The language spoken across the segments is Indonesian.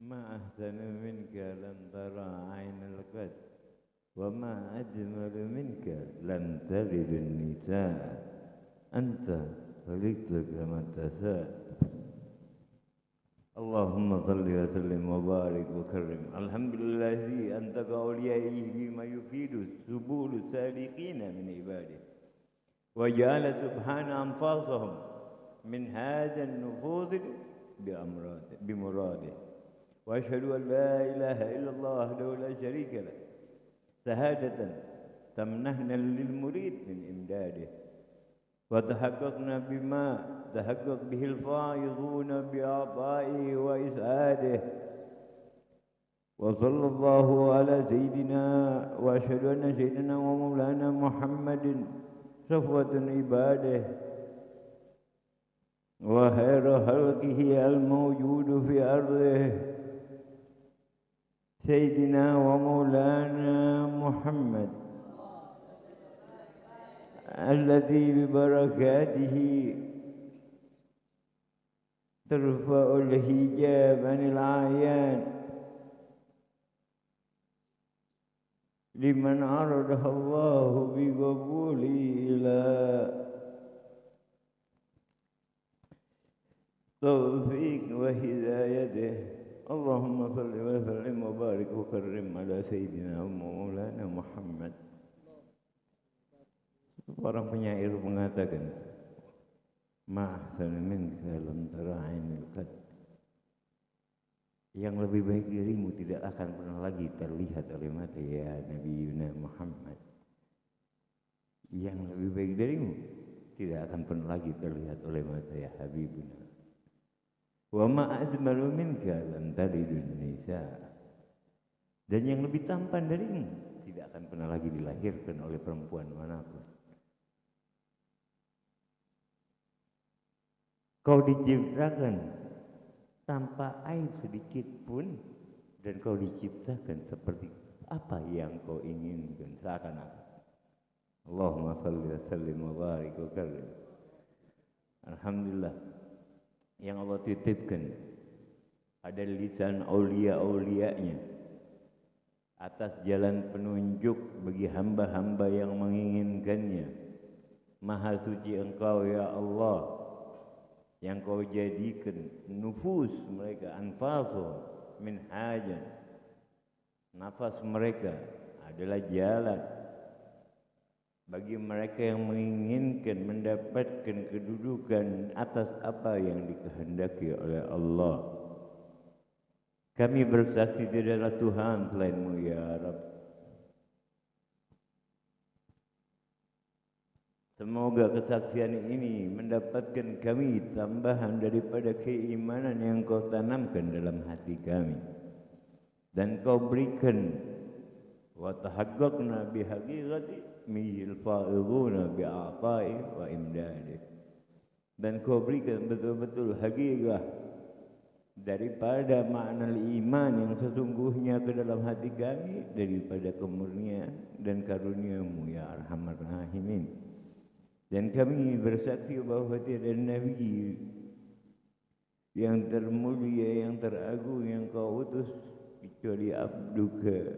ما أحسن منك لم ترى عين القد وما أجمل منك لم تلد النساء أنت خلقت كما تشاء. اللهم صل وسلم وبارك وكرم. الحمد لله الذي أنطق أوليائه بما يفيد سبول السالكين من عباده وجعل سبحانه أنفاسهم من هذا النفوذ بمراده. وأشهد أن لا إله إلا الله وحده لا شريك له شهادة تمنحنا للمريد من إمداده وتحققنا بما تحقق به الفائزون بعطائه وإسعاده. وصلى الله على سيدنا وأشهد أن سيدنا ومولانا محمد صفوة عباده وخير خلقه الموجود في أرضه سيدنا ومولانا محمد الذي ببركاته ترفع الحجاب عن الأعيان لمن عرضها الله بقبوله إلى توفيق وهدايته. اللهم صل وسلم وبارك وكرم على سيدنا ومولانا Muhammad. Orang penyair mengatakan, ma'ahsan minka lam tara ainil qad. Yang lebih baik darimu tidak akan pernah lagi terlihat oleh mata ya Nabi Muhammad. Yang lebih baik darimu tidak akan pernah lagi terlihat oleh mata ya Habibuna. Wa ma ajmalu minka lam talidun nisa. Dan yang lebih tampan darimu tidak akan pernah lagi dilahirkan oleh perempuan manapun. Kau diciptakan tanpa aib sedikit pun dan kau diciptakan seperti apa yang kau inginkan seakan-akan. Allahumma shalli wa sallim wa barik wa karim. Alhamdulillah yang Allah titipkan pada lisan aulia-aulianya atas jalan penunjuk bagi hamba-hamba yang menginginkannya. Maha suci Engkau ya Allah, yang Kau jadikan nufus mereka anfasu min hajan, nafas mereka adalah jalan bagi mereka yang menginginkan mendapatkan kedudukan atas apa yang dikehendaki oleh Allah. Kami bersaksi tidak ada Tuhan selain-Mu ya Rabb. Semoga kesaksian ini mendapatkan kami tambahan daripada keimanan yang Kau tanamkan dalam hati kami. Dan Kau berikan wa tahaqqaqna bihaqiqati mihil fa'iduna bi'atai wa imdadi. Dan Kau berikan betul-betul hakikat daripada makna iman yang sesungguhnya ke dalam hati kami daripada kemurnian dan karunia-Mu ya Arhamar Rahimin. Dan kami bersaksi bahwa tiada Nabi yang termulia, yang teragung, yang Kau utus kecuali abduka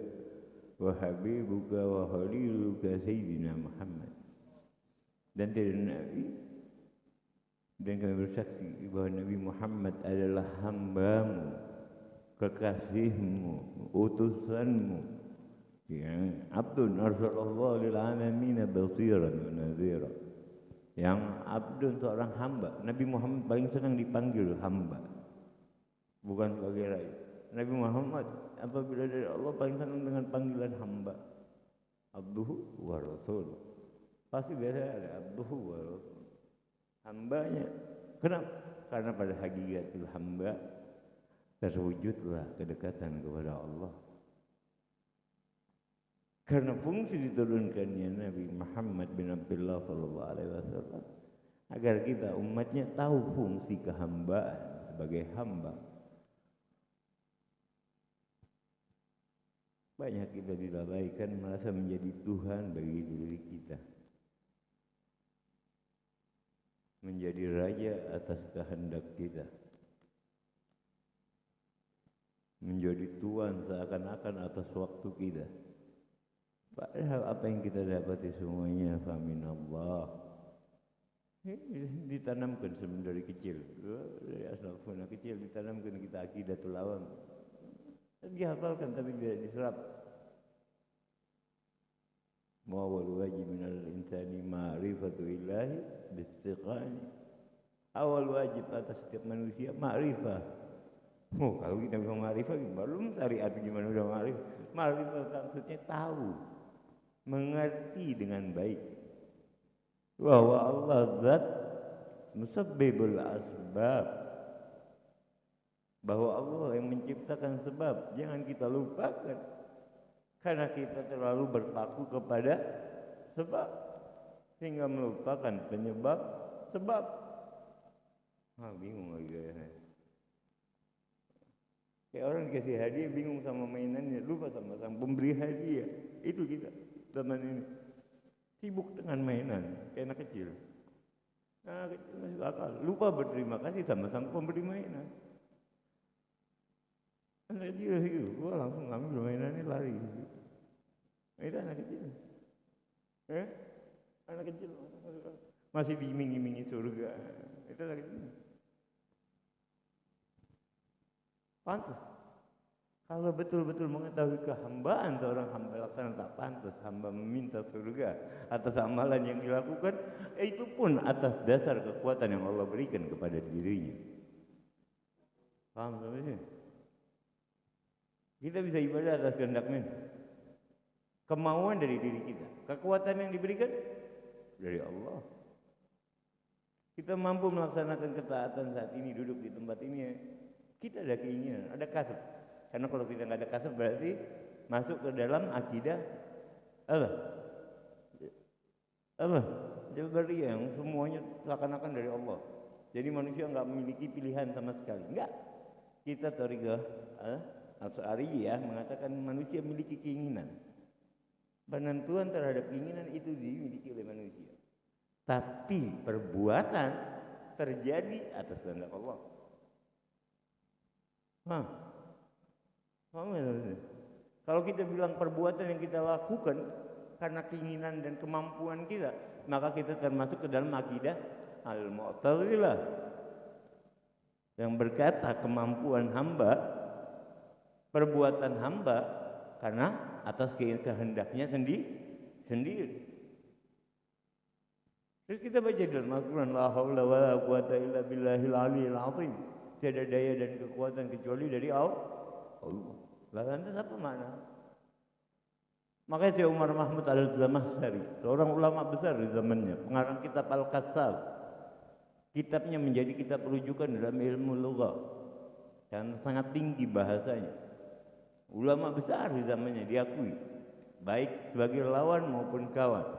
wa habibuka wa khaliluka Sayyidina Muhammad. Dan tiada Nabi, dan kami bersaksi bahwa Nabi Muhammad adalah hamba-Mu, kekasih-Mu, utusan-Mu, yang abdun arsalallahu lil alamin basiran wa nadhira. Yang abdun seorang hamba. Nabi Muhammad paling senang dipanggil hamba, bukan sebagai raja. Nabi Muhammad apabila dari Allah paling senang dengan panggilan hamba, abduhu wa rasul. Pasti biasa ada abduhu wa rasul, hambanya. Kenapa? Karena pada hakikatul hamba terwujudlah kedekatan kepada Allah. Karena fungsi diturunkannya Nabi Muhammad bin Abdullah sallallahu alaihi wasallam agar kita umatnya tahu fungsi kehambaan sebagai hamba. Banyak kita dilalaikan merasa menjadi Tuhan bagi diri kita, menjadi raja atas kehendak kita. menjadi tuan seakan-akan atas waktu kita. Padahal apa yang kita dapati semuanya faminallah. Ditanamkan dari kecil, dari asal funa kecil ditanamkan kita akidatul awam. Dihafalkan tapi tidak diserap. Mawal wajib minal insani ma'rifatu illahi bistiqani. Awal wajib atas setiap manusia ma'rifah. Oh, kalau kita bilang ma'rifah, belum syariat gimana udah ma'rifah. Ma'rifah maksudnya tahu, mengerti dengan baik bahwa Allah zat musabbibul asbab, bahwa Allah yang menciptakan sebab. Jangan kita lupakan, karena kita terlalu berpaku kepada sebab sehingga melupakan penyebab sebab. Bingung lagi kayaknya. Kayak orang dikasih hadiah bingung sama mainannya, lupa sama sang pemberi hadiah. Itu kita zaman ini sibuk dengan mainan kayak anak kecil. Nah, kecil masih akal, lupa berterima kasih sama sang pemberi mainan. Anak kecil itu, gua langsung ngambil mainannya lari. Itu anak kecil. Anak kecil masih diiming-imingi surga. Itu anak kecil. Pantas. Kalau betul-betul mengetahui kehambaan seorang hamba laksana tak pantas hamba meminta surga atas amalan yang dilakukan, itu pun atas dasar kekuatan yang Allah berikan kepada dirinya. Paham sampai sini? Kita bisa ibadah atas kehendaknya. Kemauan dari diri kita, kekuatan yang diberikan dari Allah. Kita mampu melaksanakan ketaatan saat ini, duduk di tempat ini, kita ada keinginan, ada kasab. Karena kalau kita nggak ada kasab berarti masuk ke dalam akidah apa? Jadi yang semuanya seakan-akan dari Allah. Jadi manusia nggak memiliki pilihan sama sekali. Enggak. Kita Thariqah Asy'ariyah mengatakan manusia memiliki keinginan. Penentuan terhadap keinginan itu dimiliki oleh manusia. Tapi perbuatan terjadi atas kehendak Allah. Kalau kita bilang perbuatan yang kita lakukan karena keinginan dan kemampuan kita, maka kita termasuk ke dalam akidah Al-Mu'tazilah yang berkata kemampuan hamba, perbuatan hamba karena atas kehendaknya sendiri. Terus kita baca dalam Al-Quran, la haula wala quwata illa billahil aliyil azim. Tiada daya dan kekuatan kecuali dari Allah. Lantas apa makna? Makanya Syekh Umar Mahmud Al-Zamakhsyari, seorang ulama besar di zamannya, pengarang kitab Al-Kassal. Kitabnya menjadi kitab rujukan dalam ilmu lugah dan sangat tinggi bahasanya. Ulama besar di zamannya diakui, baik sebagai lawan maupun kawan.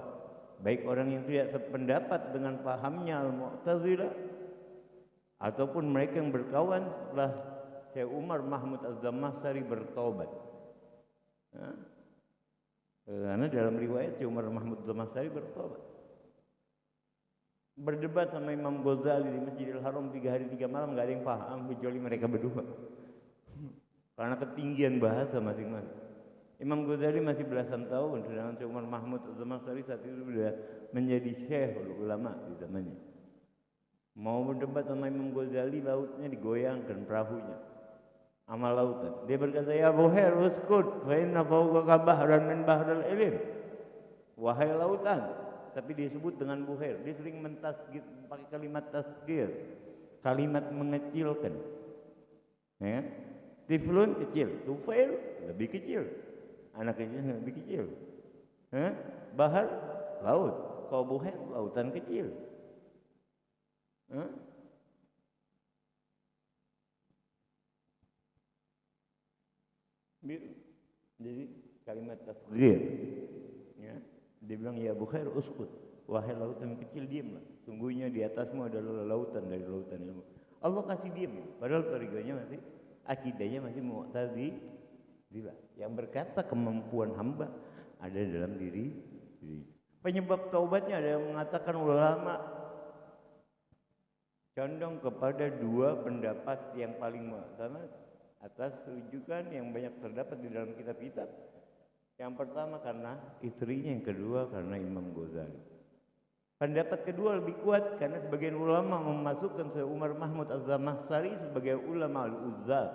Baik orang yang tidak sependapat dengan pahamnya Al-Mu'tazilah ataupun mereka yang berkawan setelah Syekh Umar Mahmud Az-Zamakhsyari bertobat. Karena dalam riwayat Syekh Umar Mahmud Az-Zamakhsyari bertobat. Berdebat sama Imam Ghazali di Masjidil Haram 3 hari 3 malam, nggak ada yang paham kecuali mereka berdua. Karena ketinggian bahasa masing-masing. Imam Ghazali masih belasan tahun, sedangkan Syekh Umar Mahmud Az-Zamakhsyari saat itu sudah menjadi syekh ulama di zamannya. Mau berdebat sama Imam Ghazali, lautnya digoyangkan perahunya. Amal lautan. Dia berkata, ya Buhair uskut fa inna fawqaka bahran min bahril ilm. Wahai lautan, tapi disebut dengan Buhair. Dia sering mentasgir, pakai kalimat tasgir, kalimat mengecilkan. Ya. Tiflun kecil, Tufail lebih kecil, anak kecil lebih kecil. Bahar laut, kalau Buhair lautan kecil. Jadi kalimat tasghir, ya, dia bilang ya Bukhair uskut, wahai lautan kecil diamlah, sungguhnya di atasmu adalah lautan dari lautan ilmu. Allah kasih diam, padahal tariganya masih, akidahnya masih Mu'tazilah yang berkata kemampuan hamba ada dalam diri. Penyebab taubatnya ada yang mengatakan ulama condong kepada dua pendapat yang paling utama. atas rujukan yang banyak terdapat di dalam kitab-kitab. Yang pertama karena istrinya, yang kedua karena Imam Ghazali. Pendapat kedua lebih kuat karena sebagian ulama memasukkan Syekh Umar Mahmud Az-Zamakhsyari sebagai ulama al-uzzab.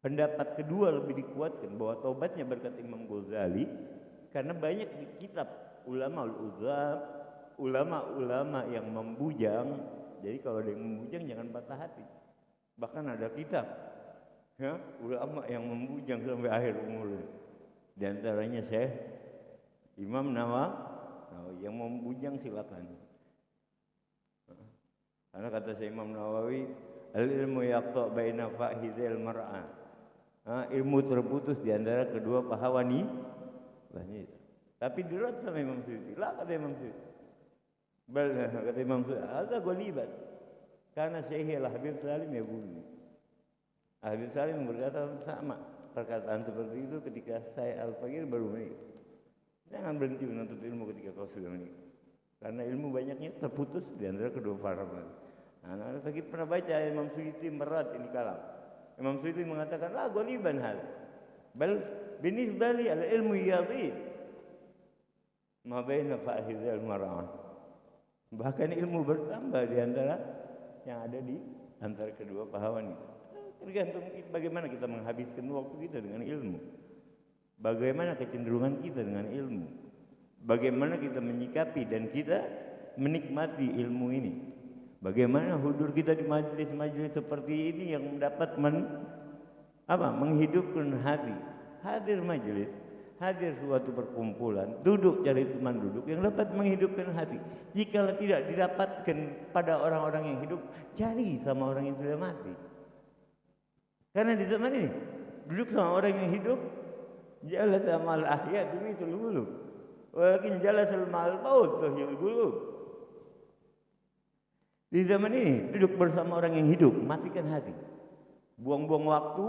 Pendapat kedua lebih dikuatkan bahwa taubatnya berkat Imam Ghazali karena banyak di kitab ulama al-uzzab, ulama-ulama yang membujang. Jadi kalau ada yang membujang jangan patah hati. Bahkan ada kitab ya, ulama yang membujang sampai akhir umurnya. Di antaranya Syekh Imam Nawawi. Yang membujang silakan. Karena kata Syekh Imam Nawawi, al-ilmu yaqta' baina fahidil mar'ah. Ilmu terputus di antara kedua paha wanita. Tapi dirot sama Imam Suyuti. Lah kata Imam Suyuti. Kata Imam Suyuti, "Hadza ghaliban." Karena Syekh Al-Habib Salim ya bunyi. Habib Salim berkata sama perkataan seperti itu ketika saya Al-Fakir baru menikah. Jangan berhenti menuntut ilmu ketika kau sudah menikah. Karena ilmu banyaknya terputus di antara kedua para wanita. Nah, kita pernah baca Imam Suyuti merat ini kalam. Imam Suyuti mengatakan, "La ghaliban hal. Bal binisbah li al-ilmu yadhid ma baina fa'idil mar'ah." Bahkan ilmu bertambah di antara yang ada di antara kedua paha wanita. Tergantung bagaimana kita menghabiskan waktu kita dengan ilmu. Bagaimana kecenderungan kita dengan ilmu. Bagaimana kita menyikapi dan kita menikmati ilmu ini. Bagaimana hudur kita di majelis-majelis seperti ini yang dapat menghidupkan hati. Hadir majelis, hadir suatu perkumpulan, duduk cari teman duduk yang dapat menghidupkan hati. Jika tidak didapatkan pada orang-orang yang hidup, cari sama orang yang sudah mati. Karena di zaman ini duduk sama orang yang hidup, jalas sama al-ahya tumitul qulub. Walakin jalasul ma'al maut tuhyil qulub. Di zaman ini duduk bersama orang yang hidup, matikan hati. Buang-buang waktu,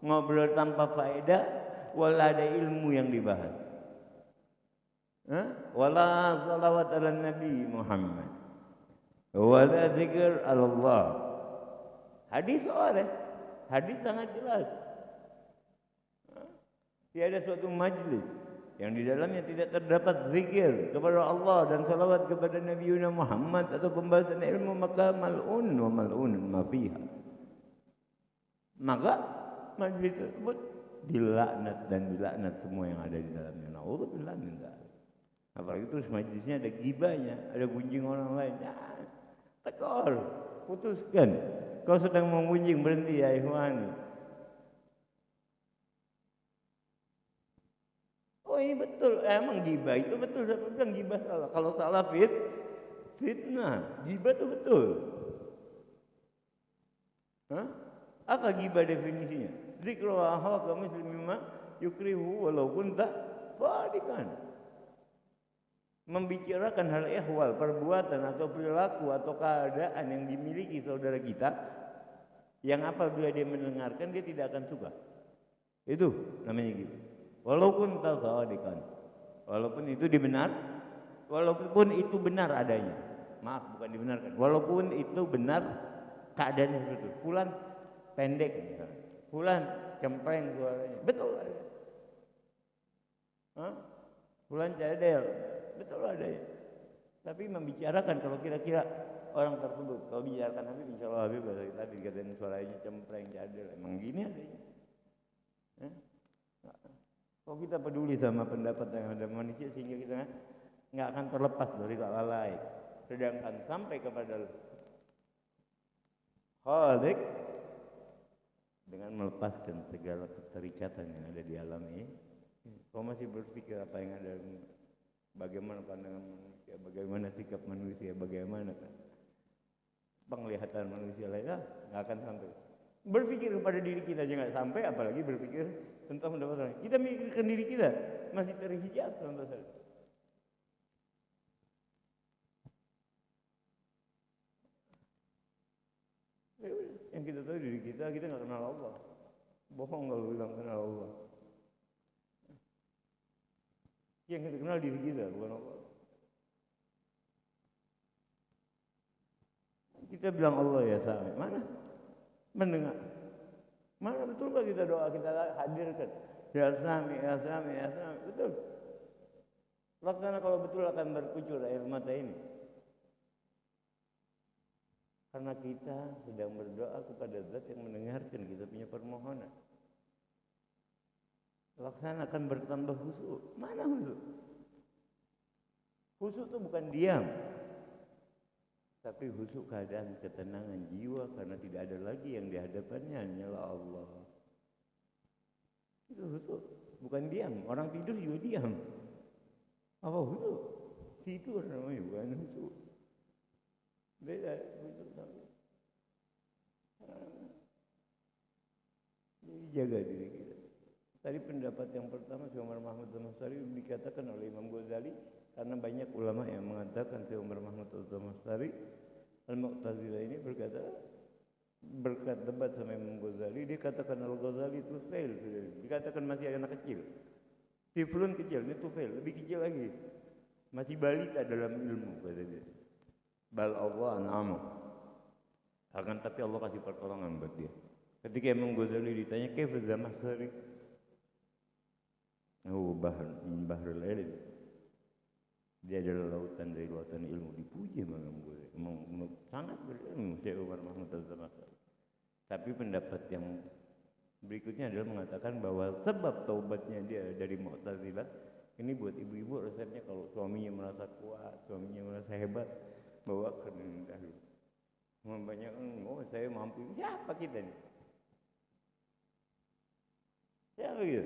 ngobrol tanpa faedah, wala ada ilmu yang dibahas. Wala salawat ala Nabi Muhammad. Wala zikr ala Allah. Hadis oleh hadis sangat jelas. Tiada suatu majlis yang di dalamnya tidak terdapat zikir kepada Allah dan salawat kepada Nabi Muhammad atau pembahasan ilmu, maka mal'un wa mal'un ma fiha. Maka majlis tersebut dilaknat dan dilaknat semua yang ada di dalamnya. Na'udzubillah min dzalik. Apalagi terus majlisnya ada gibahnya, ada gunjing orang lain. Ya, tekor, putuskan. Kau sedang mengunjing, berhenti ya ikhwani. Oh ini betul, emang gibah itu betul. Saya bilang gibah salah. Kalau salah fitnah, gibah itu betul. Apa gibah definisinya? Zikru akhaka muslimima yukrihu walau kunta fadikan. Membicarakan hal ehwal, perbuatan atau perilaku atau keadaan yang dimiliki saudara kita, yang apabila dia mendengarkan dia tidak akan suka. Itu namanya gibah. Walaupun tasadikan, walaupun itu dibenar, walaupun itu benar adanya. Maaf, bukan dibenarkan. Walaupun itu benar keadaannya seperti itu. Fulan pendek misalnya. Fulan cempreng suaranya. Betul adanya. Fulan cadel. Betul adanya. Tapi membicarakan kalau kira-kira orang tersebut, kalau bicarakan Habib, insya Allah Habib tadi dikatain suaranya cempreng cadel. Emang gini adanya. Kalau kita peduli sama pendapat yang ada manusia sehingga kita nggak akan terlepas dari kelalai. Sedangkan sampai kepada Khalik dengan melepaskan segala keterikatan yang ada di alam ini, kau masih berpikir apa yang ada, bagaimana pandangan manusia, bagaimana sikap manusia, bagaimana penglihatan manusia lainnya, nggak akan sampai. Berpikir kepada diri kita aja nggak sampai, apalagi berpikir tentang pendapat orang. Kita mikirkan diri kita masih terhijab contoh saja. Yang kita tahu diri kita nggak kenal Allah. Bohong kalau bilang kenal Allah. Yang kita kenal diri kita bukan Allah. Kita bilang Allah ya sama, mana? Mendengar. Mana betul nggak kita doa, kita hadirkan. Ya Sami, ya Sami, ya Sami. Betul. Laksana kalau betul akan berkucur air mata ini. Karena kita sedang berdoa kepada Zat yang mendengarkan kita punya permohonan. Laksana akan bertambah khusyuk. Mana khusyuk? Khusyuk itu bukan diam. Tapi khusyuk keadaan ketenangan jiwa karena tidak ada lagi yang di hadapannya, hanyalah Allah. Itu khusyuk, bukan diam. Orang tidur juga diam. Apa khusyuk? Tidur namanya, bukan khusyuk. Beda khusyuk sama. Jadi jaga diri kita. Tadi pendapat yang pertama Syekh Umar Mahmud Al-Mastari dikatakan oleh Imam Ghazali, karena banyak ulama yang mengatakan Syekh Umar Mahmud Al-Mastari Al-Mu'tazilah ini berkat debat sama Imam Ghazali, dia katakan Al-Ghazali itu fail, dikatakan masih anak kecil, tiflun kecil, ini tuh fail, lebih kecil lagi, masih balita dalam ilmu, kata dia. Bal Allah an'amu, akan tapi Allah kasih pertolongan buat dia. Ketika Imam Ghazali ditanya kaifa Zamakhsyari, bahrul ilm, dia adalah lautan dari lautan ilmu, dipuji memang sangat berilmu Syekh Umar Mahmud Al-Zamakhsyari. Tapi pendapat yang berikutnya adalah mengatakan bahwa sebab taubatnya dia dari Mu'tazilah ini buat ibu-ibu, resepnya kalau suaminya merasa kuat, suaminya merasa hebat, bawakan ini dahulu. Banyak oh saya mampu, siapa kita nih? Siapa gitu?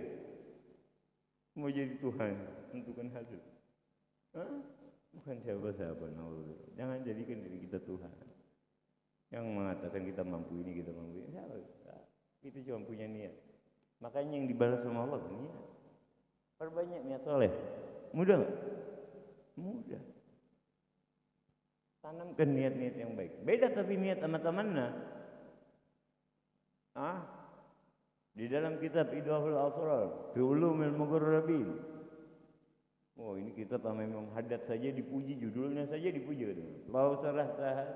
Mau jadi Tuhan, tentukan hasil. Hah? Bukan siapa-siapa. Jangan jadikan diri kita Tuhan. Yang mengatakan kita mampu ini, kita mampu ini. Siapa? Kita cuma punya niat. Makanya yang dibalas sama Allah niat. Perbanyak niat soleh. Mudah nggak? Mudah. Tanamkan niat-niat yang baik. Beda tapi niat sama tamanna. Di dalam kitab Idahul Asrar, fi Ulumil Muqarrabin. Oh, ini kitab Imam Haddad saja dipuji, judulnya saja dipuji. Lau sarah tahat,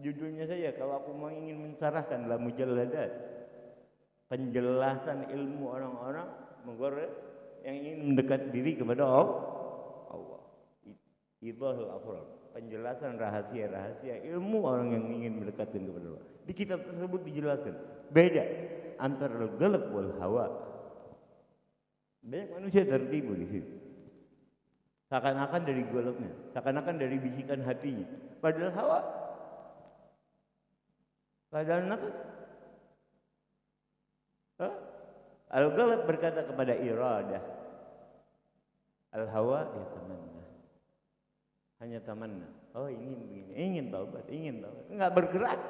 judulnya saja. Kalau aku mau ingin mensarahkan la mujalladat, penjelasan ilmu orang-orang muqarrab yang ingin mendekat diri kepada Allah. Idahul Asrar, penjelasan rahasia-rahasia ilmu orang yang ingin mendekatkan kepada Allah. Di kitab tersebut dijelaskan beda antara al-ghalab wal hawa. Banyak manusia tertipu di situ. Seakan-akan dari goloknya, seakan-akan dari bisikan hatinya. Padahal hawa. Padahal apa? Al-ghalab berkata kepada iradah. Al-hawa ya tamanna. Hanya tamanna. Oh ingin begini, ingin taubat. Enggak bergerak.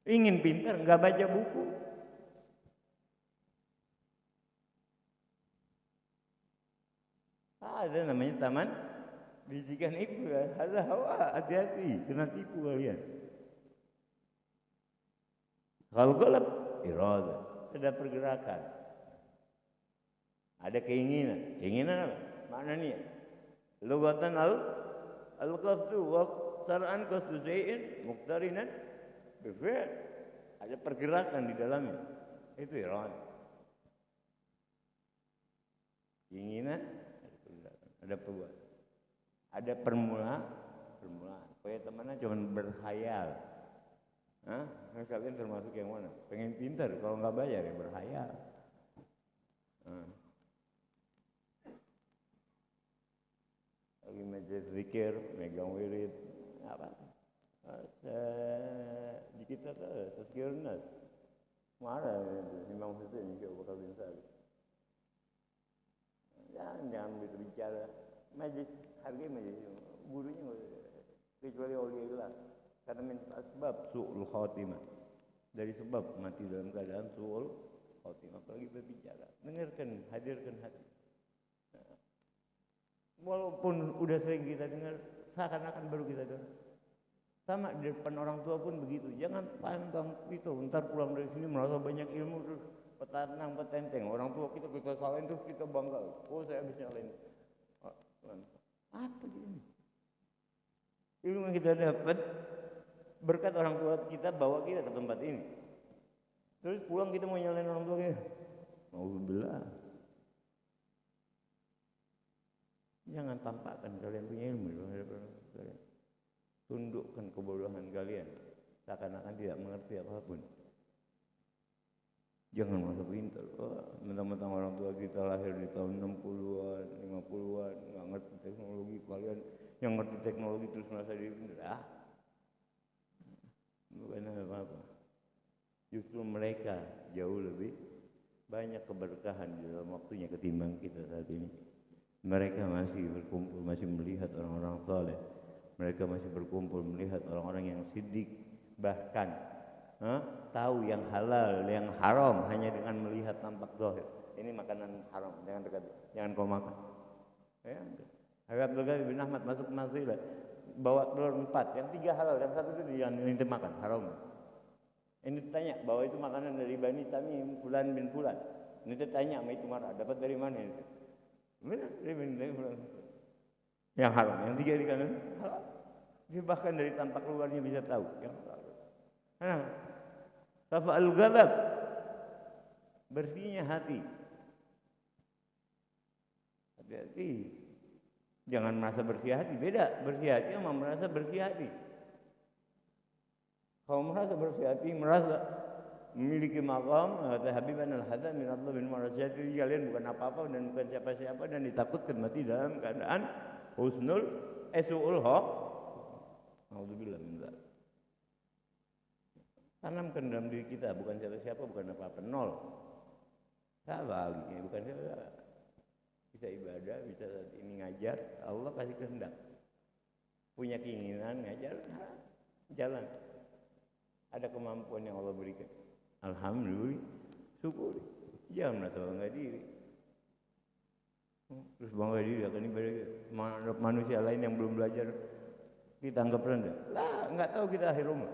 Ingin pintar, enggak baca buku. Ada namanya taman bisikan itu kan. Ada hawa, hati-hati, kena tipu kalian. Kalau gelap, iradah, ada pergerakan. Ada keinginan. Keinginan apa? Mana nih? Lugatan al-qasdu wa syar'an qasdu syai'in muqtarinan bi-fi'l. Ada pergerakan di dalamnya. Itu iradah. Keinginan, ada perbuatan, ada permulaan. Supaya temannya cuma berkhayal. Kalian termasuk yang mana? Pengen pintar, kalau nggak bayar ya berkhayal. Lagi majelis zikir, megang wirid, apa? Di kita tuh tazkirun nas. Mana Imam Husain Syekh Abu Bakar bin Salim. Jangan bicara majlis, hargai majlis gurunya kecuali auliaillah, karena min asbab su'ul khatimah, dari sebab mati dalam keadaan su'ul khatimah. Apalagi berbicara, dengarkan, hadirkan hati. Walaupun udah sering kita dengar, seakan-akan baru kita dengar. Sama di depan orang tua pun begitu. Jangan pandang itu, ntar pulang dari sini merasa banyak ilmu terus petanang petenteng. Orang tua kita salahin terus kita bangga. Oh saya habis nyalain. Apa ini? Ilmu yang kita dapat berkat orang tua kita bawa kita ke tempat ini. Terus pulang kita mau nyalain orang tua kita. Alhamdulillah. Jangan tampakkan kalian punya ilmu. Tundukkan kebodohan kalian. Seakan-akan tidak mengerti apapun. Jangan merasa pintar. Mentang-mentang orang tua kita lahir di tahun 60-an, 50-an, nggak ngerti teknologi. Kalian yang ngerti teknologi terus merasa diri pintar. Bukan apa-apa. Justru mereka jauh lebih banyak keberkahan di dalam waktunya ketimbang kita saat ini. Mereka masih berkumpul, masih melihat orang-orang saleh. Mereka masih berkumpul melihat orang-orang yang siddiq, bahkan tahu yang halal, yang haram hanya dengan melihat tampak zahir. Ini makanan haram, jangan dekat, jangan kau makan. Ya, Habib Abdul Qadir bin Ahmad masuk masjid, bawa telur 4, yang 3 halal, yang 1 itu jangan nanti makan, haram. Ini tanya bahwa itu makanan dari Bani Tamim, Fulan bin Fulan. Ini tanya sama itu marah, dapat dari mana itu? Benar, dari Fulan. Yang haram, yang 3 di kanan halal. Dia bahkan dari tampak luarnya bisa tahu yang halal. Safa'al ghadab, bersihnya hati. Hati-hati. Jangan merasa bersih hati, beda bersih hati sama merasa bersih hati. Kalau merasa bersih hati, merasa memiliki maqam, kata Habiban al-Hasan min Allah bin Marasyati, kalian bukan apa-apa dan bukan siapa-siapa dan ditakutkan mati dalam keadaan husnul su'ul haq. Alhamdulillah min dzalik. Tanamkan dalam diri kita, bukan siapa-siapa, bukan apa-apa, nol. Sabaliknya, bukan siapa. Bisa ibadah, bisa saat ini ngajar, Allah kasih kehendak. Punya keinginan ngajar, jalan. Ada kemampuan yang Allah berikan. Alhamdulillah, syukur. Jangan merasa bangga diri. Terus bangga diri akan ibadah manusia lain yang belum belajar kita anggap rendah. Lah, enggak tahu kita akhir umur.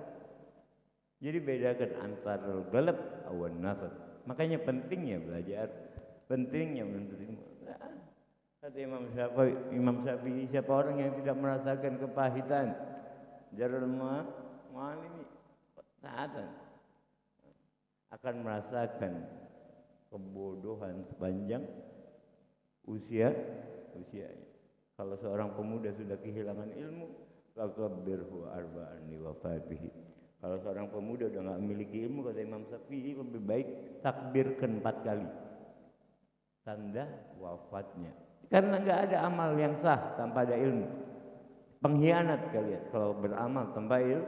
Jadi bedakan antara galab awan nafas. Makanya pentingnya belajar, pentingnya menuntut ilmu. Kata Imam Syafi'i, siapa orang yang tidak merasakan kepahitan jarul ma'alimi taatan akan merasakan kebodohan sepanjang usianya. Kalau seorang pemuda sudah kehilangan ilmu, fakabbirhu arba'an li wafatihi. Kalau seorang pemuda sudah enggak memiliki ilmu, kata Imam Syafi'i, lebih baik takbirkan 4 kali tanda wafatnya. Karena enggak ada amal yang sah tanpa ada ilmu. Pengkhianat kalian kalau beramal tanpa ilmu.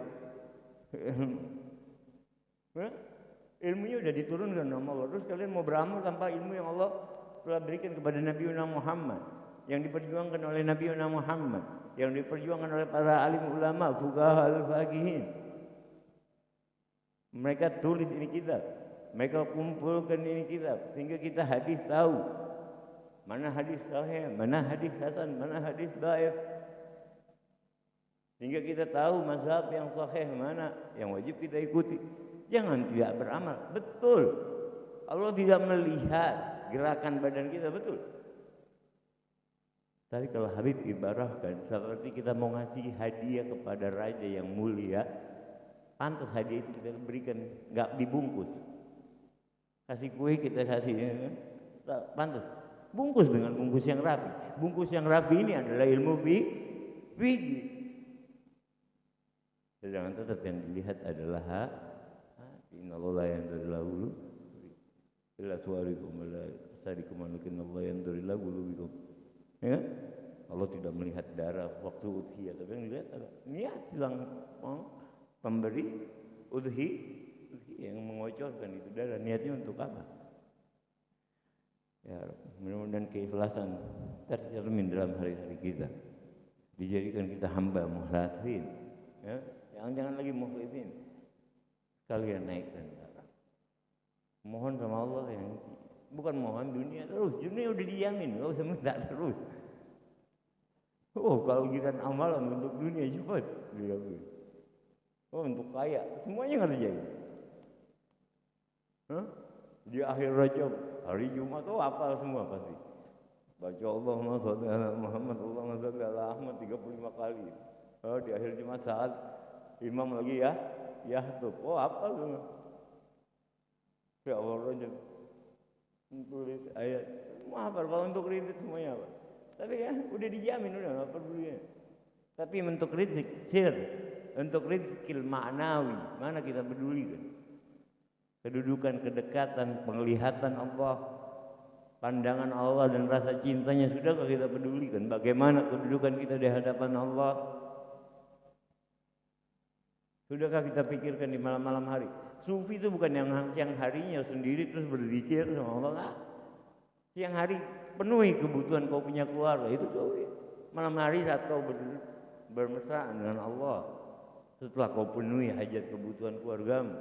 Ilmunya sudah diturunkan sama Allah. Terus kalian mau beramal tanpa ilmu yang Allah telah berikan kepada Nabi Muhammad, yang diperjuangkan oleh Nabi Muhammad, yang diperjuangkan oleh para alim ulama, fuqaha al-faqihin. Mereka tulis ini kitab, mereka kumpulkan ini kitab, sehingga kita hadis tahu mana hadis sahih, mana hadis hasan, mana hadis dhaif. Sehingga kita tahu mazhab yang sahih mana, yang wajib kita ikuti. Jangan tidak beramal. Betul, Allah tidak melihat gerakan badan kita, betul. Tapi kalau Habib ibaratkan seperti kita mau ngasih hadiah kepada raja yang mulia, pantas hadiah itu kita berikan, nggak dibungkus. Kasih kue kita kasih, pantas. Bungkus dengan bungkus yang rapi. Bungkus yang rapi ini adalah ilmu fikih. Sedangkan tetap yang dilihat adalah hati. Innallaha yanzuru ila ila suwarikum wala sarikum mungkin Allah yanzuru ila qulubikum. Ya? Allah tidak melihat darah waktu udhiyah, tapi yang dilihat adalah niat sedang pemberi udhiyah yang mengocorkan itu darah, niatnya untuk apa? Ya, mudah-mudahan keikhlasan tercermin dalam hari-hari kita. Dijadikan kita hamba mukhlasin, ya. Jangan lagi mukhlasin. Kalian naikkan darah. Mohon sama Allah yang bukan mohon dunia terus. Dunia udah dijamin, enggak usah minta terus. Oh, kalau giliran amalan untuk dunia cepat dilakukan. Oh, untuk kaya, semuanya ngerjain. Di akhir Rajab, hari Jumat tuh apa semua pasti. Baca Allahumma sholli ala Muhammad, Allahumma sholli ala Ahmad 35 kali. Oh, di akhir Jumat saat imam lagi ya tuh. Oh, apa semua. Ya Allah aja tulis ayat. Semua hafal, kalau untuk kritik semuanya apa. Tapi ya udah dijamin, udah nggak peduli ya. Tapi untuk kritik sir, untuk kritik maknawi, mana kita peduli kan? Kedudukan, kedekatan, penglihatan Allah, pandangan Allah dan rasa cintanya, sudahkah kita pedulikan? Bagaimana kedudukan kita di hadapan Allah? Sudahkah kita pikirkan di malam-malam hari? Sufi itu bukan yang siang harinya sendiri terus berzikir sama Allah, enggak. Siang hari penuhi kebutuhan kau punya keluarga, itu sufi. Malam hari saat kau bermesraan dengan Allah, setelah kau penuhi hajat kebutuhan keluargamu,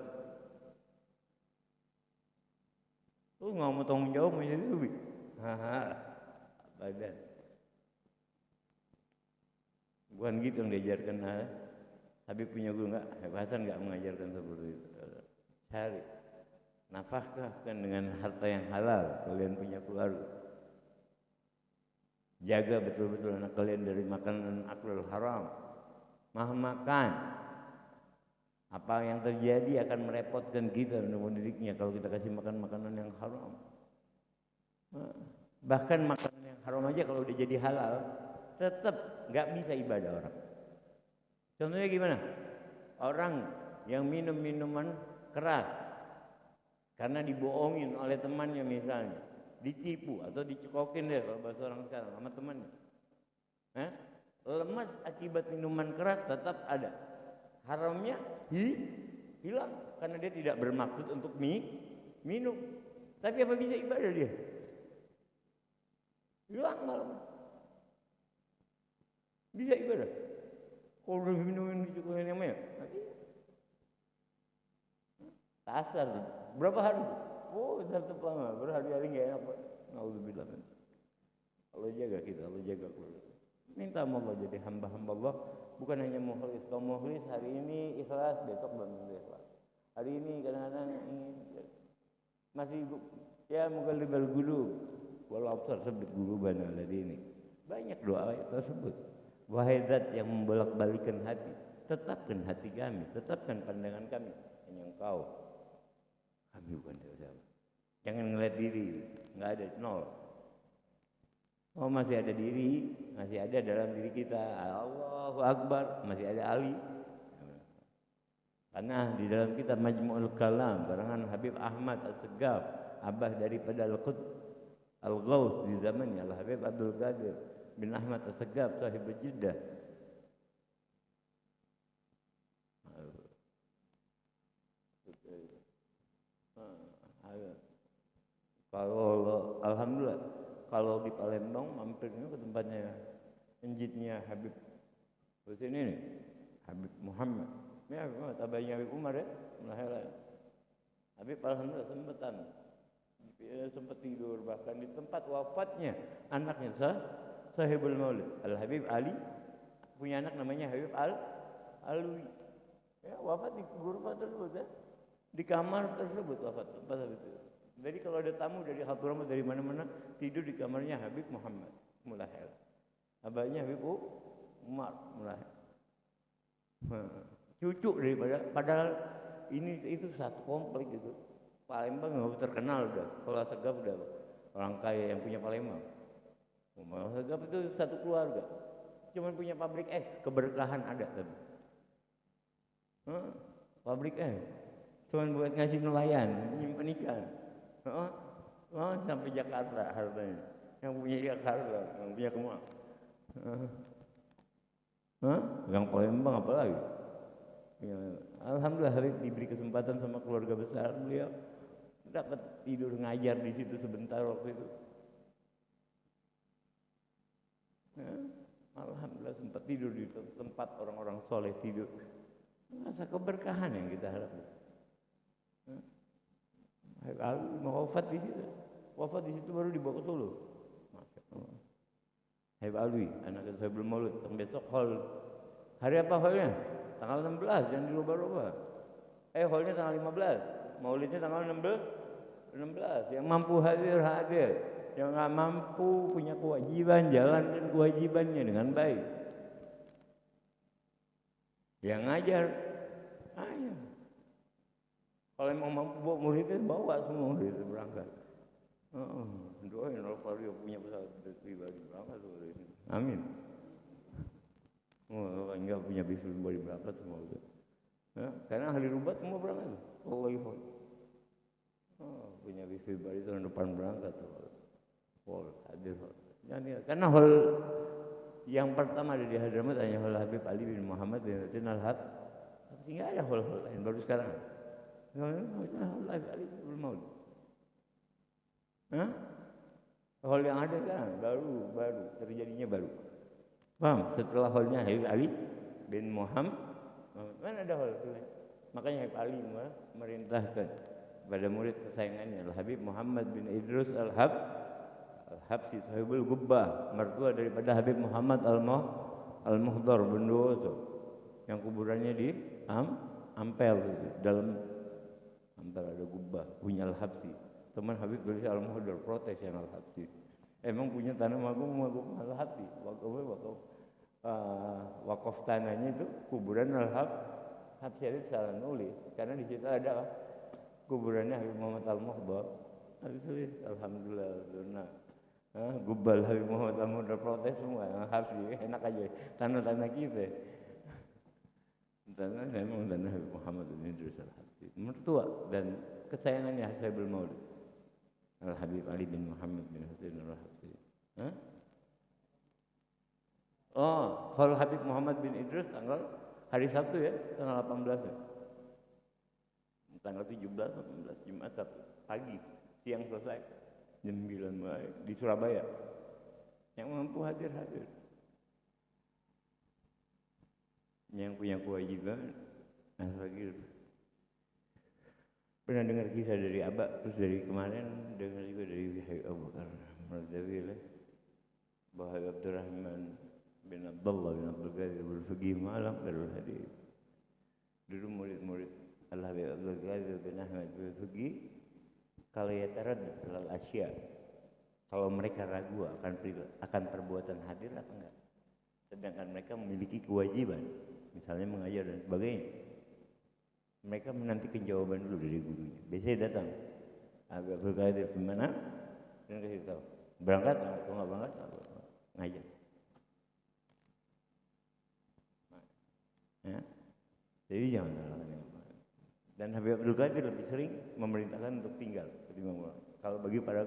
lu nggak mau tanggung jawab menjadi sufi. Badan. Bukan gitu yang diajarkan. Habib punya guru enggak? Habib Hasan enggak mengajarkan seperti itu. Cari nafkahkan dengan harta yang halal. Kalian punya keluarga. Jaga betul-betul anak kalian dari makanan aklul haram. Makan. Apa yang terjadi akan merepotkan kita untuk mendidiknya kalau kita kasih makan makanan yang haram. Bahkan makanan yang haram aja kalau udah jadi halal, tetap nggak bisa ibadah orang. Contohnya gimana? Orang yang minum minuman keras karena dibohongin oleh temannya misalnya, ditipu atau dicekokin deh kalau bahasa orang sekarang sama temannya. Lemas akibat minuman keras tetap ada. Haramnya hilang karena dia tidak bermaksud untuk minum. Tapi apa bisa ibadah dia? Hilang malam. Bisa ibadah. Kalau udah minumin dicukurin yang mana? Tasar. Berapa hari? Oh, tetap lama. Berhari-hari nggak enak, Pak. Nauzubillah. Allah jaga kita, Allah jaga keluarga. Minta Allah jadi hamba-hamba Allah, bukan hanya mukhlis. Kalau mukhlis hari ini ikhlas, besok belum tentu ikhlas. Hari ini kadang-kadang masih ya mughalibal qulub wal absar sebut guluban ini. Banyak doa tersebut. Wahai zat yang membolak-balikan hati, tetapkan hati kami, tetapkan pandangan kami hanya Engkau. Kami bukan siapa. Jangan ngeliat diri, nggak ada, nol. Oh masih ada diri, masih ada dalam diri kita. Allahu Akbar, masih ada Ali. Karena di dalam kitab Majmu'ul Kalam, karangan Habib Ahmad Al-Segaf, abah daripada Al-Ghaus di zamannya Al-Habib Abdul Qadir bin Ahmad Al-Segaf, sahib Jeddah. Kalau alhamdulillah kalau di Palembang mampirnya ke tempatnya penjitnya Habib Husain ini, Habib Muhammad. Ya, tabaynya Habib Umar ya, melahirkan. Habib alhamdulillah sempat tidur bahkan di tempat wafatnya anaknya Sahibul Maulid Al Habib Ali punya anak namanya Habib Alwi. Ya, wafat di gurfa tersebut ya. Di kamar tersebut wafat tempat Habib itu. Jadi kalau ada tamu dari Hadramaut dari mana-mana tidur di kamarnya Habib Muhammad Mulahil. Abahnya Habib Umar Mulahil. Cucu daripada padahal ini itu satu komplek gitu. Palembang nggak terkenal udah. Kalau Segaf udah orang kaya yang punya Palembang. Segaf itu satu keluarga. Cuman punya pabrik es, keberkahan ada tapi. Pabrik es. Cuman buat ngasih nelayan, nyimpen ikan. Sampai Jakarta hartanya. Yang punya Jakarta, yang punya Kemang. Yang Palembang apa lagi? Ya, alhamdulillah Habib diberi kesempatan sama keluarga besar beliau dapat tidur ngajar di situ sebentar waktu itu. Alhamdulillah sempat tidur di tempat orang-orang soleh tidur. Masa keberkahan yang kita harapkan. Mau wafat di situ. Wafat di situ baru dibawa ke Solo. Masya Allah. Habib Alwi, anak Sahibul Maulid. Besok hall. Hari apa hallnya? Tanggal 16, jangan dirubah-rubah. Hallnya tanggal 15. Maulidnya tanggal 16. Yang mampu hadir. Yang nggak mampu punya kewajiban, jalankan kewajibannya dengan baik. Yang ngajar, ayo. Kalau emang mampu bawa muridnya, bawa semua murid berangkat. Doain Al-Fario punya pesawat pribadi berangkat tuh. Amin. Enggak punya bis pribadi berangkat semua udah. Karena ahli rubat semua berangkat. Punya bis pribadi tahun depan berangkat tuh. Hadir. Karena hal yang pertama ada di Hadramaut hanya hal Habib Ali bin Muhammad bin Hussein Al-Hab. Tidak ada hal-hal lain baru sekarang. Hal Habib Ali belum mau. Hal yang ada sekarang baru terjadinya baru. Paham? Setelah halnya Habib Ali bin Muhammad, mana ada hal lain? Makanya Habib Ali merintahkan pada murid kesayangannya Al-Habib Muhammad bin Idrus Al-Habsi Sahibul Gubbah, mertua daripada Habib Muhammad Al-Muhdar Bondowoso yang kuburannya di Ampel itu. Dalam Ampel ada Gubbah punya Al-Habsi. Teman Habib tulis Al-Muhdar protes yang Al-Habsi. Emang punya tanah agung Al-Habsi. Wakaf tanahnya itu kuburan Al-Habsi itu salah nulis karena di situ ada kuburannya Habib Muhammad Al-Muhdar. Habis tulis alhamdulillah. Gubbal Habib Muhammad Al-Muhdar protes semua. Habsi enak aja tanah-tanah kita. Tanah memang tanah Habib Muhammad bin Idrus Al-Habsi. Mertua dan kesayangannya Sahibul Maulid Al-Habib Ali bin Muhammad bin Hussein Al-Habsi. Kalau Habib Muhammad bin Idrus tanggal hari Sabtu ya, tanggal 18 ya. Tanggal 17, 18 Jumat Sabtu pagi, siang selesai jam 9 mulai di Surabaya. Yang mampu hadir. Yang punya kewajiban lagi. Pernah dengar kisah dari Abah, terus dari kemarin dengar juga dari Habib Abu Bakar Mardawi bahwa Abdurrahman bin Abdullah bin Abdul Qadir Al-Faqih Malam Darul Hadith. Dulu murid-murid Al-Habib Abdul Qadir bin Ahmad Al-Faqih kalau yataradad alal asya, kalau mereka ragu akan perbuatan hadir atau enggak, sedangkan mereka memiliki kewajiban misalnya mengajar dan sebagainya, mereka menantikan jawaban dulu dari gurunya. Biasanya datang Habib Abdul Qadir gimana dan kasih tahu berangkat atau enggak berangkat ngajar. Jadi jangan salahkan. Dan Habib Abdul Qadir lebih sering memerintahkan untuk tinggal ketimbang pulang. Kalau bagi para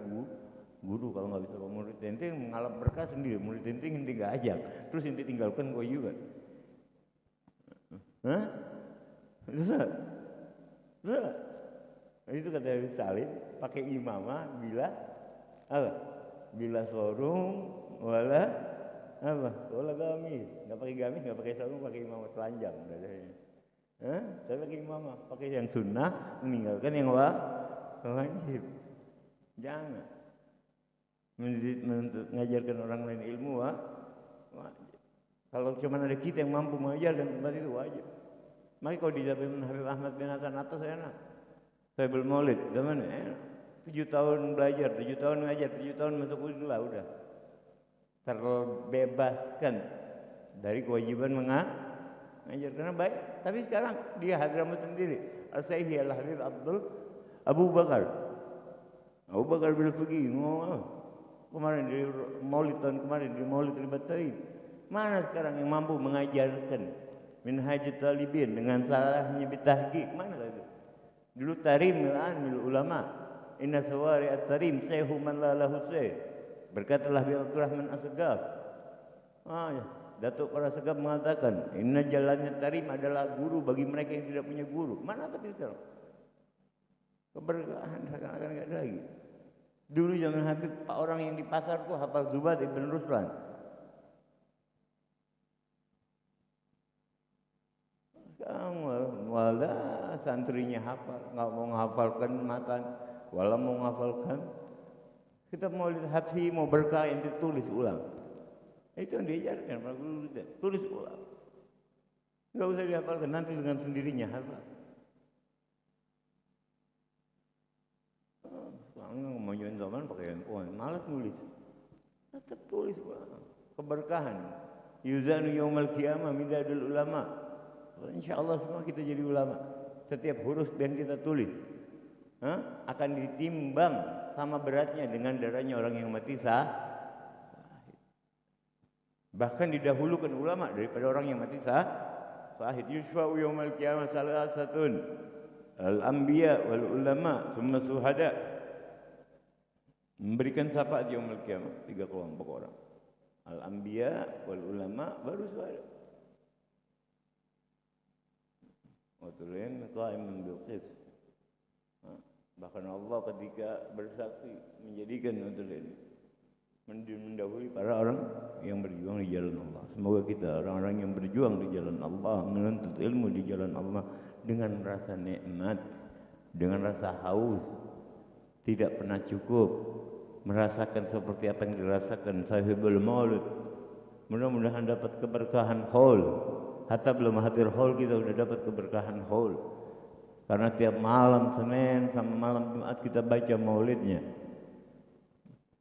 guru kalau nggak bisa murid ente mengalap berkah sendiri, murid ente nggak ajak, terus ente tinggalkan kewajiban. Bisa. Itu kata Habib Salim, pakai imamah bila sorung wala gamis, nggak pakai gamis, nggak pakai sarung, pakai imamah telanjang. Saya pakai imamah, pakai yang sunnah, meninggalkan yang wajib. Jangan mengajarkan orang lain ilmu wajib. Kalau cuma ada kita yang mampu mengajar dan tempat itu wajib. Makanya kalau di zaman Habib Ahmad bin Hasan Atas Sahibul Maulid zaman 7 tahun belajar, 7 tahun ngajar, 7 tahun masuk kuliah udah terbebaskan dari kewajiban mengajar karena baik. Tapi sekarang dia Hadramaut sendiri Al-Sayhi Al-Habib Abu Bakar bin Faqih kemarin di Maulid tahun kemarin di Maulid Ribatain. Mana sekarang yang mampu mengajarkan Minhajut Talibin dengan salahnya bitahqiq? Mana lagi? Dulu tarim al ulama. Inna sawari at-tarim sayhu man la lahu say. Berkatalah Habib Abdurrahman As-Segaf. Datuk para Segaf mengatakan, inna jalannya tarim adalah guru bagi mereka yang tidak punya guru. Mana tadi sekarang? Keberkahan seakan-akan enggak ada lagi. Dulu zaman Habib, orang yang di pasar tuh hafal Zubayd Ibn Ruslan. Sekarang wala santrinya hafal, nggak mau menghafalkan matan, wala mau menghafalkan. Kita mau lihat Habsi, mau berkah yang ditulis ulang. Itu yang diajarkan para guru kita, tulis ulang. Nggak usah dihafalkan, nanti dengan sendirinya hafal. Sekarang kemajuan zaman pakai handphone, malas nulis. Tetap tulis ulang. Keberkahan. Yuzanu yaumal qiyamah midadul ulama. InsyaAllah semua kita jadi ulama. setiap huruf yang kita tulis akan ditimbang sama beratnya dengan darahnya orang yang mati bahkan didahulukan ulama daripada orang yang mati syahid. Yushfa'u yaumal qiyamah salasatun al-anbiya wal ulama thumma suhada. Memberikan syafaat yaumul qiyamah 3 kelompok orang. Al-anbiya wal ulama baru suhada. Watulain qa'iman bil qist. Bahkan Allah ketika bersaksi menjadikan watulain mendahului para orang yang berjuang di jalan Allah. Semoga kita orang-orang yang berjuang di jalan Allah, menuntut ilmu di jalan Allah dengan rasa nikmat, dengan rasa haus, tidak pernah cukup, merasakan seperti apa yang dirasakan sahibul maulud. Mudah-mudahan dapat keberkahan haul. Hatta belum hadir haul kita sudah dapat keberkahan haul. Karena tiap malam Senin sama malam Jumat kita baca maulidnya.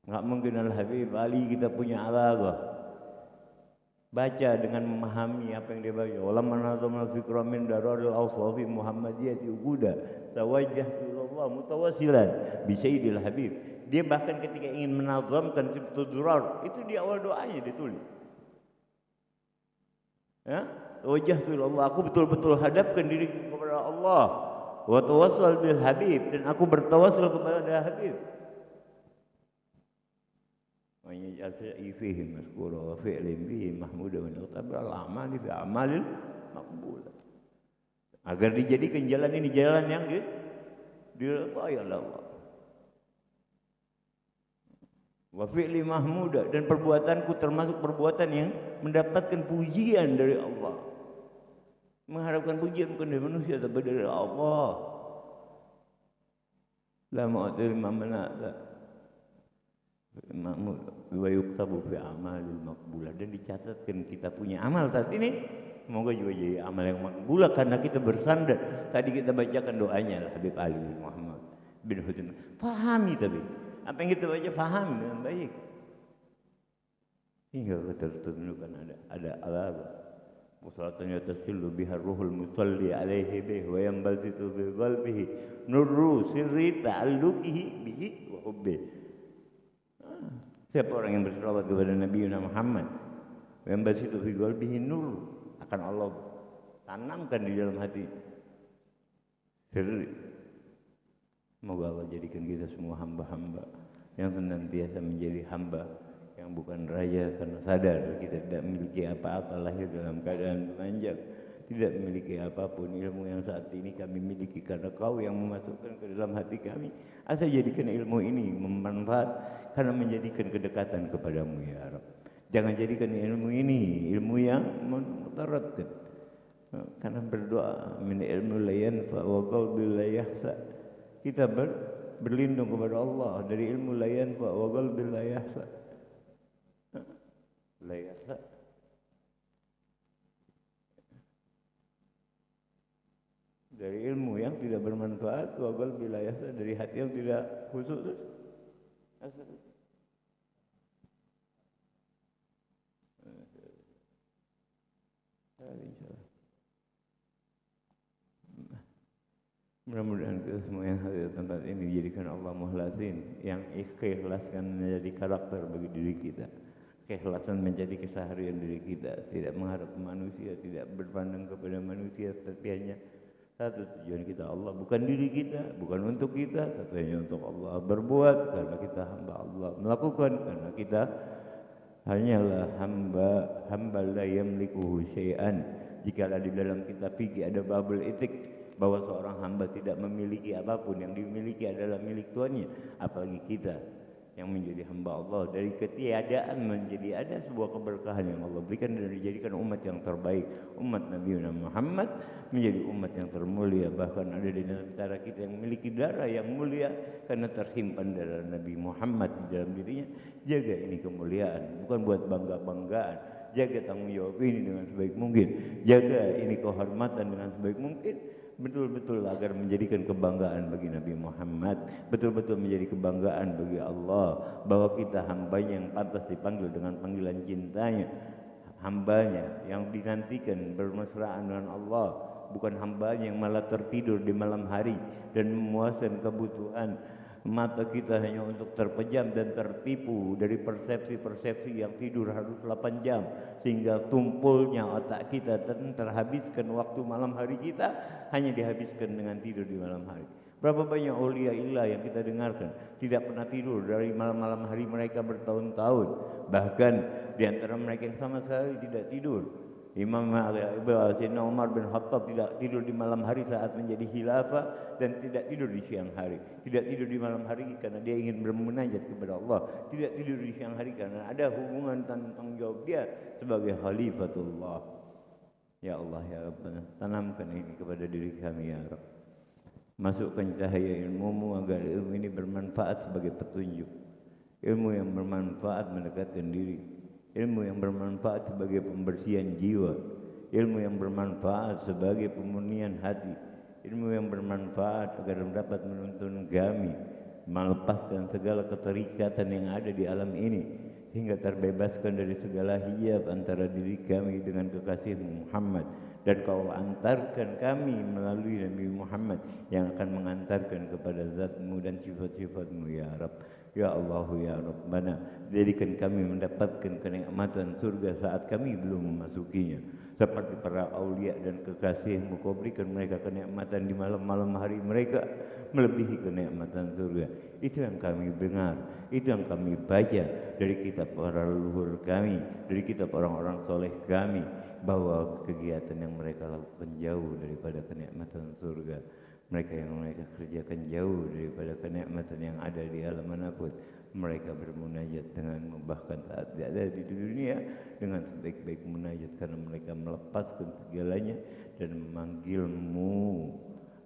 Enggak mungkin Al-Habib Ali kita punya alaga. Baca dengan memahami apa yang dia baca. Walamma nazamna fikra min dararil awsafi Muhammadiyati uquda tawajjahtu ilallah mutawassilan bi sayyidil Habib. Dia bahkan ketika ingin menazamkan sifat durar itu di awal doanya ditulis. Ya, tawajjahtu ilallah, aku betul-betul hadapkan diri kepada Allah. Wa tawassal bil Habib, dan aku bertawassul kepada Habib. Waj'alni fihi mazkura wa fi'lin bihi mahmuda wa naqtabal a'mali fi a'malil maqbulah. Agar dijadikan jalan ini jalan yang diridhai oleh Allah. Wa fi'li mahmuda, dan perbuatanku termasuk perbuatan yang mendapatkan pujian dari Allah. Mengharapkan pujian bukan dari manusia tapi dari Allah. La mu'til mamana mahmud wa yuktabu fi amalil maqbulah, dan dicatatkan kita punya amal saat ini. Semoga juga jadi amal yang makbulah karena kita bersandar. Tadi kita bacakan doanya Habib Ali Muhammad bin Husain. Fahami, tapi apa yang kita baca fahami dengan baik. Hingga tertunjukkan ada alab. Musalatan yatasillu biha ruhul musalli alaihi bih wa yanbazitu bi qalbihi nurru sirri ta'alluqihi bihi wa hubbihi. Siapa orang yang berselawat kepada Nabi Muhammad, yang basitu fi qalbihi nur, akan Allah tanamkan di dalam hati sirri. Semoga Allah jadikan kita semua hamba-hamba yang senantiasa menjadi hamba yang bukan raja karena sadar kita tidak memiliki apa-apa, lahir dalam keadaan telanjang, tidak memiliki apapun. Ilmu yang saat ini kami miliki karena Kau yang memasukkan ke dalam hati kami. Asal jadikan ilmu ini bermanfaat karena menjadikan kedekatan kepadamu ya Rabb. Jangan jadikan ilmu ini ilmu yang mudaratkan. Karena berdoa min ilmu la yanfa wa qalbi la yahsa. Kita berlindung kepada Allah dari ilmu la yanfa wa qalbi la yahsa. La yahsa. Dari ilmu yang tidak bermanfaat, wa qalbi la yahsa, dari hati yang tidak khusyuk. Mudah-mudahan kita semua yang hadir di tempat ini dijadikan Allah mukhlasin, yang ikhlaskan menjadi karakter bagi diri kita, keikhlasan menjadi keseharian diri kita, tidak mengharap manusia, tidak berpandang kepada manusia, tapi hanya satu tujuan kita Allah, bukan diri kita, bukan untuk kita, tapi hanya untuk Allah. Berbuat karena kita hamba Allah, melakukan karena kita hanyalah hamba la yamlikuhu syai'an. Jikalau di dalam kitab fikih ada babul itik bahwa seorang hamba tidak memiliki apapun, yang dimiliki adalah milik tuannya, apalagi kita yang menjadi hamba Allah. Dari ketiadaan menjadi ada sebuah keberkahan yang Allah berikan dan dijadikan umat yang terbaik, umat Nabi Muhammad menjadi umat yang termulia. Bahkan ada di antara kita yang memiliki darah yang mulia karena tersimpan darah Nabi Muhammad di dalam dirinya. Jaga ini kemuliaan, bukan buat bangga-banggaan. Jaga tanggung jawab ini dengan sebaik mungkin, jaga ini kehormatan dengan sebaik mungkin, betul-betul agar menjadikan kebanggaan bagi Nabi Muhammad, betul-betul menjadi kebanggaan bagi Allah, bahwa kita hambanya yang pantas dipanggil dengan panggilan cintanya, hambanya yang dinantikan bermesraan dengan Allah, bukan hambanya yang malah tertidur di malam hari dan memuaskan kebutuhan mata kita hanya untuk terpejam dan tertipu dari persepsi-persepsi yang tidur harus 8 jam sehingga tumpulnya otak kita dan terhabiskan waktu malam hari kita hanya dihabiskan dengan tidur di malam hari. Berapa banyak aulia illah yang kita dengarkan tidak pernah tidur dari malam-malam hari mereka bertahun-tahun, bahkan di antara mereka yang sama sekali tidak tidur. Imam Sayyidina Umar bin Khattab tidak tidur di malam hari saat menjadi khilafah dan tidak tidur di siang hari. Tidak tidur di malam hari karena dia ingin bermunajat kepada Allah. Tidak tidur di siang hari karena ada hubungan tanggung jawab dia sebagai khalifatullah. Ya Allah ya Rabbana, tanamkan ini kepada diri kami ya Rabb. Masukkan cahaya ilmu-Mu agar ilmu ini bermanfaat sebagai petunjuk. Ilmu yang bermanfaat mendekatkan diri. Ilmu yang bermanfaat sebagai pembersihan jiwa, ilmu yang bermanfaat sebagai pemurnian hati, ilmu yang bermanfaat agar dapat menuntun kami melepaskan segala keterikatan yang ada di alam ini sehingga terbebaskan dari segala hijab antara diri kami dengan kekasih Muhammad, dan Kau antarkan kami melalui Nabi Muhammad yang akan mengantarkan kepada Zat-Mu dan sifat-sifat-Mu ya Rabb. Ya Allah ya Rabbana, jadikan kami mendapatkan kenikmatan surga saat kami belum memasukinya. Seperti para aulia dan kekasih-Mu, Kau berikan mereka kenikmatan di malam-malam hari mereka melebihi kenikmatan surga. Itu yang kami dengar, itu yang kami baca dari kitab para leluhur kami, dari kitab orang-orang soleh kami, bahwa kegiatan yang mereka lakukan jauh daripada kenikmatan surga. Mereka yang mereka kerjakan jauh daripada kenikmatan yang ada di alam manapun. Mereka bermunajat dengan bahkan saat dia ada di dunia dengan sebaik-baik munajat karena mereka melepaskan segalanya dan memanggil-Mu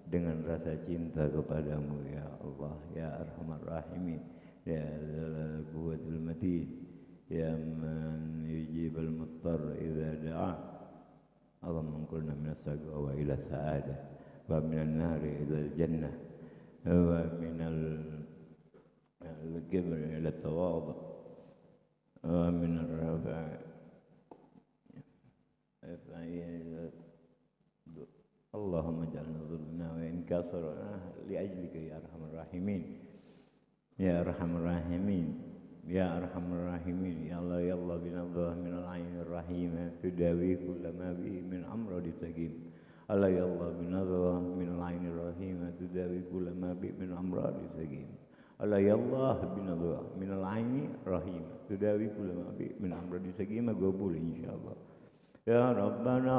dengan rasa cinta kepadamu ya Allah ya Arhamar Rahimin ya Dzal Quwwatil Matin ya Man Yujibul Muttar idza da'a. Allahumma qulna minas saqwa wa ila sa'adah wa minan nari ila jannah wa minal kibr ila tawadu wa minar rafa'i Allahumma ij'alna dhulna wa inkasarna li'ajlika ya Arhamar Rahimin ya Arhamar Rahimin ya Arhamar Rahimin ya Allah ya Allah binadhah minal ainir rahim tudawi kullama bi min amradi sagim. Allah ya Allah binadhah minal ainir rahim tudawi kullama bi min amradi sagim. Allah ya Allah binadhah minal ainir rahim tudawi kullama bi min amradi sagim. Qabul insyaallah ya Rabbana